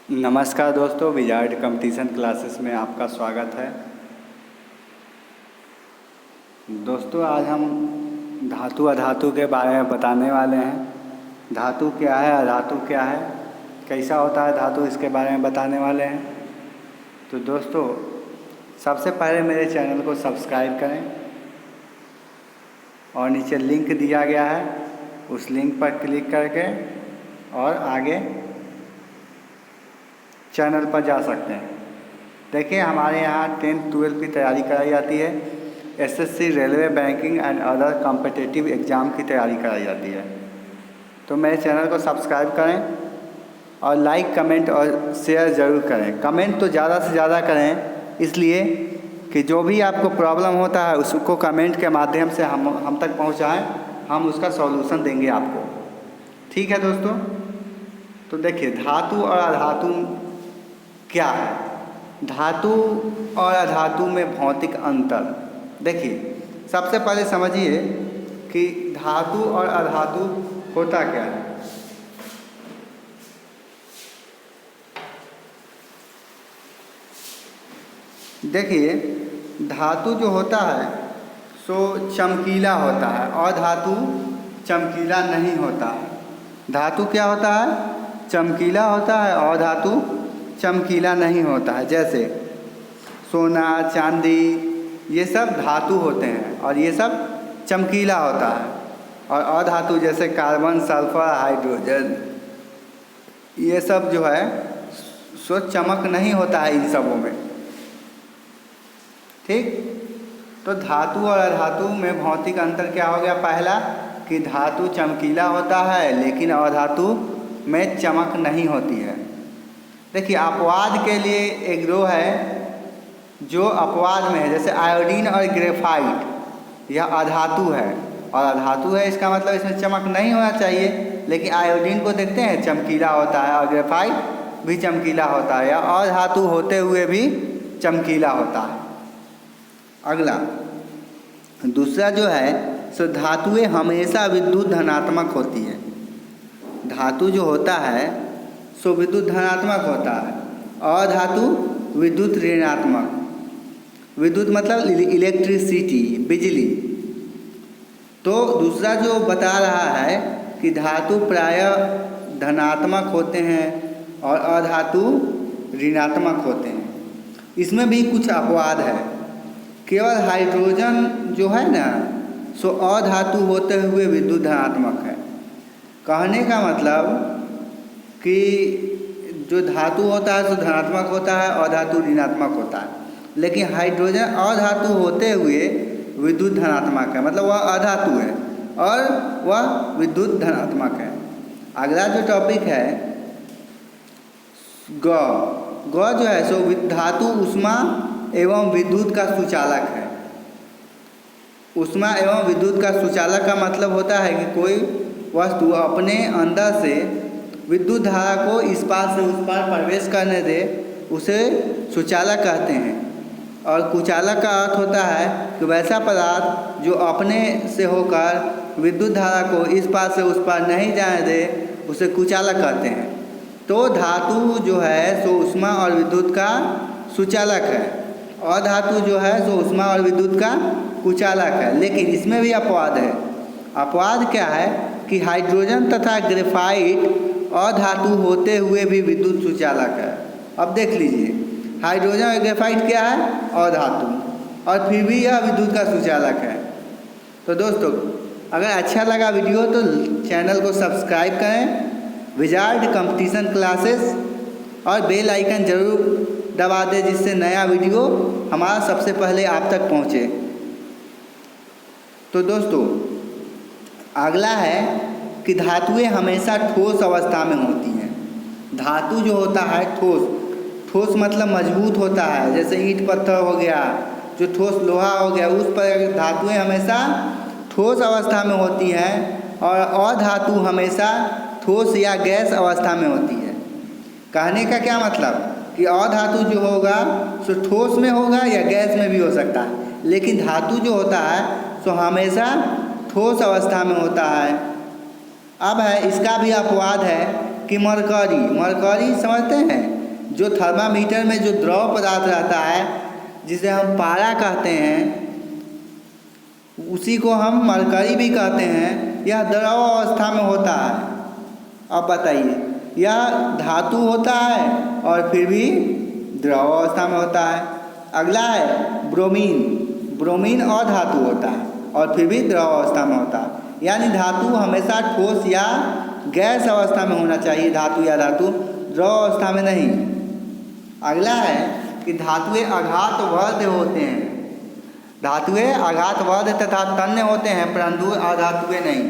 नमस्कार दोस्तों, wizard competition classes में आपका स्वागत है। दोस्तों, आज हम धातु अधातु के बारे में बताने वाले हैं। धातु क्या है, अधातु क्या है, कैसा होता है धातु, इसके बारे में बताने वाले हैं। तो दोस्तों, सबसे पहले मेरे चैनल को सब्सक्राइब करें और नीचे लिंक दिया गया है, उस लिंक पर क्लिक करके और आगे चैनल पर जा सकते हैं। देखिए, हमारे यहाँ 10th-12th की तैयारी कराई जाती है। SSC, railway, banking and other competitive exam की तैयारी कराई जाती है। तो मेरे चैनल को सब्सक्राइब करें और लाइक, कमेंट और शेयर ज़रूर करें। कमेंट तो ज़्यादा से ज़्यादा करें, इसलिए कि जो भी आपको प्रॉब्लम होता है उसको कमेंट के माध्यम से हम तक पहुँचाएँ, हम उसका सॉल्यूशन देंगे आपको। ठीक है दोस्तों। तो देखिए, धातु और अधातु क्या है। धातु और अधातु में भौतिक अंतर। देखिए, सबसे पहले समझिए कि धातु और अधातु होता क्या है। देखिए, धातु जो होता है सो चमकीला होता है और धातु चमकीला नहीं होता है। धातु क्या होता है, चमकीला होता है और धातु चमकीला नहीं होता है। जैसे सोना, चांदी, ये सब धातु होते हैं और ये सब चमकीला होता है। और अधातु जैसे कार्बन, सल्फर, हाइड्रोजन, ये सब जो है सो चमक नहीं होता है इन सबों में। ठीक। तो धातु और अधातु में भौतिक अंतर क्या हो गया। पहला कि धातु चमकीला होता है लेकिन अधातु में चमक नहीं होती है। देखिए, अपवाद के लिए एक दो है जो अपवाद में है, जैसे आयोडीन और ग्रेफाइट, यह अधातु है और अधातु है, इसका मतलब इसमें चमक नहीं होना चाहिए। लेकिन आयोडीन को देखते हैं चमकीला होता है और ग्रेफाइट भी चमकीला होता है, या अधातु होते हुए भी चमकीला होता है। अगला दूसरा जो है सो धातुएं हमेशा विद्युत धनात्मक होती है। धातु जो होता है सो विद्युत धनात्मक होता है और धातु विद्युत ऋणात्मक। विद्युत मतलब इलेक्ट्रिसिटी, बिजली। तो दूसरा जो बता रहा है कि धातु प्रायः धनात्मक होते हैं और अधातु ऋणात्मक होते हैं। इसमें भी कुछ अपवाद है। केवल हाइड्रोजन जो है ना सो अधातु होते हुए विद्युत धनात्मक है। कहने का मतलब कि जो धातु होता है सो धनात्मक होता है और धातु ऋणात्मक होता है, लेकिन हाइड्रोजन अधातु होते हुए विद्युत धनात्मक है, मतलब वह अधातु है और वह विद्युत धनात्मक है। अगला जो टॉपिक है ग जो है सो धातु ऊष्मा एवं विद्युत का सुचालक है। ऊष्मा एवं विद्युत का सुचालक का मतलब होता है कि कोई वस्तु अपने अंदर से विद्युत धारा को इस पार से उस पार प्रवेश करने दे, उसे सुचालक कहते हैं। और कुचालक का अर्थ होता है कि वैसा पदार्थ जो अपने से होकर विद्युत धारा को इस पार से उस पार नहीं जाने दे, उसे कुचालक कहते हैं। तो धातु जो है सो ऊष्मा और विद्युत का सुचालक है और धातु जो है सो ऊष्मा और विद्युत का कुचालक है। लेकिन इसमें भी अपवाद है। अपवाद क्या है कि हाइड्रोजन तथा ग्रेफाइट अधातु होते हुए भी विद्युत सुचालक है। अब देख लीजिए, हाइड्रोजन और ग्रेफाइट क्या है, अधातु, और फिर भी यह विद्युत का सुचालक है। तो दोस्तों, अगर अच्छा लगा वीडियो तो चैनल को सब्सक्राइब करें, विजार्ड कंपटीशन क्लासेस, और बेल आइकन ज़रूर दबा दें जिससे नया वीडियो हमारा सबसे पहले आप तक पहुँचे। तो दोस्तों, अगला है कि धातुएं हमेशा ठोस अवस्था में होती हैं। धातु जो होता है ठोस मतलब मजबूत होता है। जैसे ईंट पत्थर हो गया, जो ठोस लोहा हो गया, उस पर धातुएं हमेशा ठोस अवस्था में होती हैं और अधातु हमेशा ठोस या गैस अवस्था में होती है। कहने का क्या मतलब कि अधातु जो होगा सो ठोस में होगा या गैस में भी हो सकता है, लेकिन धातु जो होता है सो हमेशा ठोस अवस्था में होता है। अब है इसका भी अपवाद है कि मरकरी, मरकरी समझते हैं, जो थर्मामीटर में जो द्रव पदार्थ रहता है जिसे हम पारा कहते हैं, उसी को हम मरकरी भी कहते हैं। यह द्रव अवस्था में होता है। अब बताइए, यह धातु होता है और फिर भी द्रव अवस्था में होता है। अगला है ब्रोमीन, ब्रोमीन अधातु होता है और फिर भी द्रव अवस्था में होता है। यानी धातु हमेशा ठोस या गैस अवस्था में होना चाहिए, धातु या धातु द्रव अवस्था में नहीं। अगला है कि धातुएं आघातवर्ध होते हैं, धातुएं आघातवर्ध तथा तन्य होते हैं परंतु अधातुएं नहीं।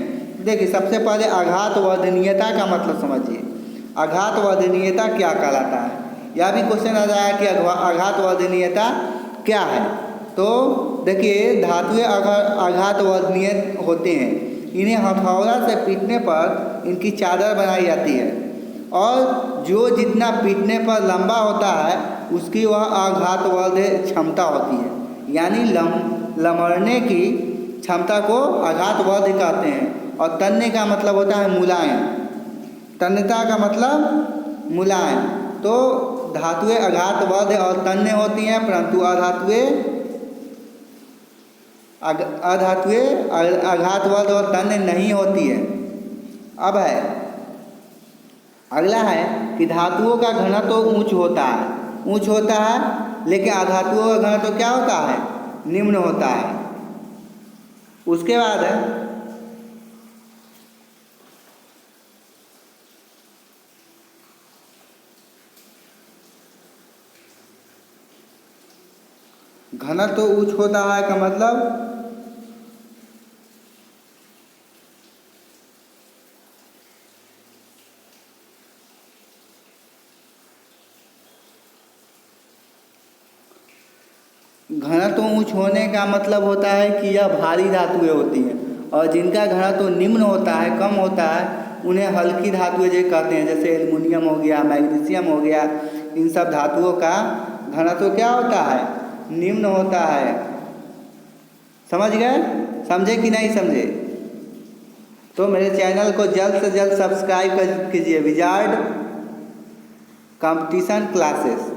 देखिए सबसे पहले आघातवर्धनीयता का मतलब समझिए, आघातवर्धनीयता क्या कहलाता है। यह भी क्वेश्चन आ जाएगा कि आघातवर्धनीयता क्या है। तो देखिए धातुएं आघातवर्धनीय होते हैं, इन्हें हथौड़ा से पीटने पर इनकी चादर बनाई जाती है और जो जितना पीटने पर लंबा होता है उसकी वह आघातवर्ध क्षमता होती है। यानी लमड़ने की क्षमता को आघातवर्ध कहते हैं। और तन्य का मतलब होता है मुलायम, तन्यता का मतलब मुलायम। तो धातुएं आघातवर्ध और तन्य होती हैं परंतु अधातुएं आघातवर्ध और तन्य नहीं होती है। अब है अगला है कि धातुओं का घनत्व तो ऊंच होता है, ऊंच होता है, लेकिन अधातुओं का घनत्व तो क्या होता है, निम्न होता है। उसके बाद है घनत्व तो उच्च होता है का मतलब घनत्व उच्च होने का मतलब होता है कि यह भारी धातुएं होती हैं और जिनका घनत्व निम्न होता है, कम होता है, उन्हें हल्की धातुएं जो कहते हैं। जैसे एल्युमिनियम हो गया, मैग्नीशियम हो गया, इन सब धातुओं का घनत्व क्या होता है, निम्न होता है। समझ गए, समझे कि नहीं समझे? तो मेरे चैनल को जल्द से जल्द सब्सक्राइब कीजिए, wizard competition classes,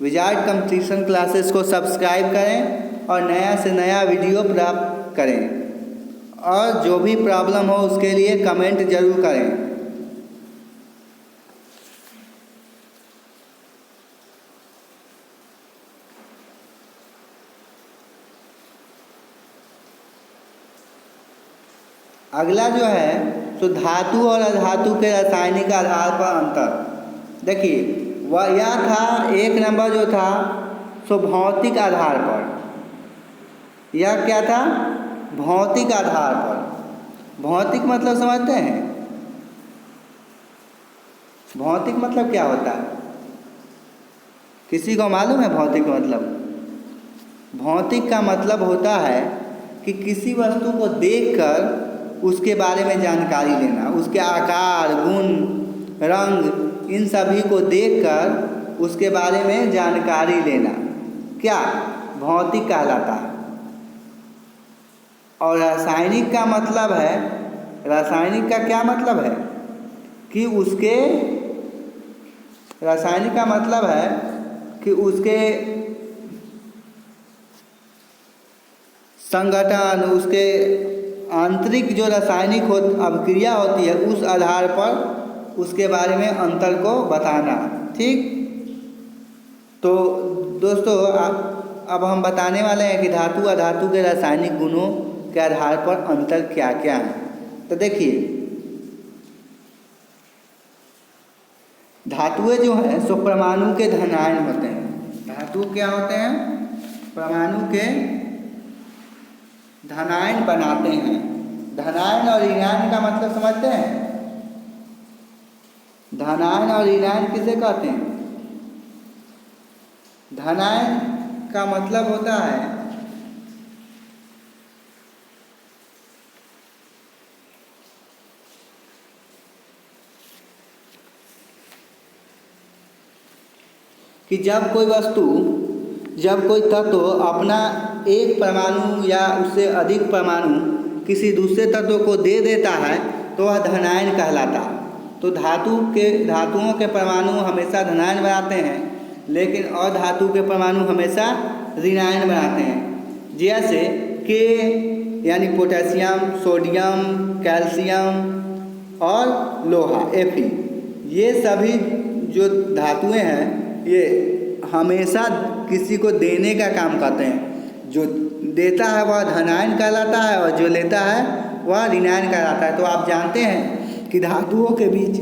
wizard competition classes को सब्सक्राइब करें और नया से नया वीडियो प्राप्त करें। और जो भी प्रॉब्लम हो उसके लिए कमेंट जरूर करें। अगला जो है तो धातु और अधातु के रासायनिक आधार पर अंतर। देखिए वह यह था, एक नंबर जो था सो भौतिक आधार पर। यह क्या था, भौतिक आधार पर। भौतिक मतलब समझते हैं, भौतिक मतलब क्या होता है, किसी को मालूम है भौतिक मतलब? भौतिक का मतलब होता है कि किसी वस्तु को देखकर उसके बारे में जानकारी लेना, उसके आकार, गुण, रंग, इन सभी को देखकर उसके बारे में जानकारी लेना क्या भौतिक कहलाता है। और रासायनिक का मतलब है, रासायनिक का क्या मतलब है कि उसके, रासायनिक का मतलब है कि उसके संगठन, उसके आंतरिक जो रासायनिक अभिक्रिया होती है उस आधार पर उसके बारे में अंतर को बताना। ठीक, तो दोस्तों अब हम बताने वाले हैं कि धातु अधातु के रासायनिक गुणों के आधार पर अंतर क्या क्या है। तो देखिए धातुएं जो हैं सो परमाणु के धनायन होते हैं। धातु क्या होते हैं, परमाणु के धनायन बनाते हैं। धनायन और ऋणायन का मतलब समझते हैं? धनायन और ऋणायन किसे कहते हैं? धनायन का मतलब होता है कि जब कोई वस्तु, जब कोई तत्व अपना एक परमाणु या उससे अधिक परमाणु किसी दूसरे तत्व को दे देता है तो वह धनायन कहलाता है। तो धातुओं के परमाणु हमेशा धनायन बनाते हैं, लेकिन अधातु के परमाणु हमेशा ऋणायन बनाते हैं। जैसे के यानी पोटेशियम, सोडियम, कैल्शियम और लोहा Fe, ये सभी जो धातुएं हैं ये हमेशा किसी को देने का काम करते हैं। जो देता है वह धनायन कहलाता है और जो लेता है वह ऋणायन कहलाता है। तो आप जानते हैं कि धातुओं के बीच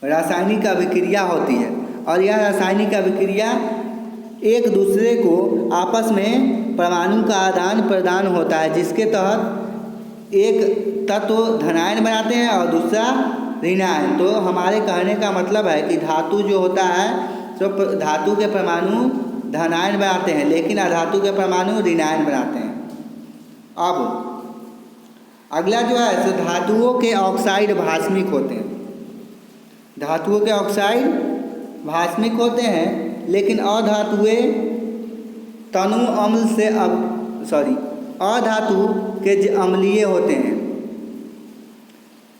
रासायनिक अभिक्रिया होती है और यह रासायनिक अभिक्रिया एक दूसरे को आपस में परमाणु का आदान प्रदान होता है, जिसके तहत एक तत्व धनायन बनाते हैं और दूसरा ऋणायन। तो हमारे कहने का मतलब है कि धातु जो होता है तो धातु के परमाणु धनायन बनाते हैं, लेकिन अधातु के परमाणु ऋणायन बनाते हैं। अब अगला जो है तो धातुओं के ऑक्साइड भास्मिक होते हैं। धातुओं के ऑक्साइड भास्मिक होते हैं, लेकिन अधातुएं तनु अम्ल से अधातु के अम्लीय होते हैं।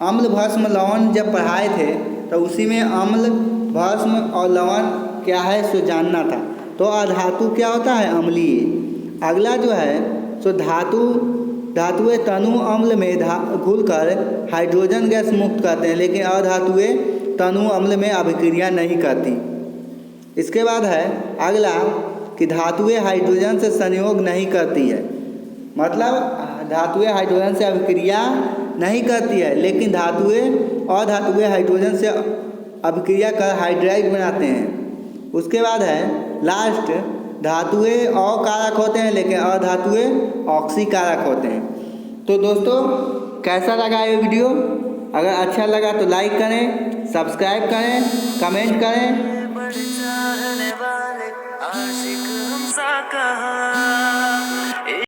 अम्ल भस्म लवण जब पढ़ाए थे तो उसी में अम्ल भस्म और लवण क्या है सो जानना था। तो अधातु क्या होता है? अम्लीय। अगला जो है सो धातुएं तनु अम्ल में घुलकर हाइड्रोजन गैस मुक्त करते हैं, लेकिन अधातुएं तनु अम्ल में अभिक्रिया नहीं करती। इसके बाद है अगला कि धातुएं हाइड्रोजन से संयोग नहीं करती है, मतलब धातुएं हाइड्रोजन से अभिक्रिया नहीं करती है, लेकिन अधातुएं हाइड्रोजन से अभिक्रिया कर हाइड्राइड बनाते हैं। उसके बाद है लास्ट, धातुएं अकारक होते हैं लेकिन अधातुएं ऑक्सीकारक होते हैं। तो दोस्तों कैसा लगा ये वीडियो? अगर अच्छा लगा तो लाइक करें, सब्सक्राइब करें, कमेंट करें। चाहने वाले आशिक हमसा कहाँ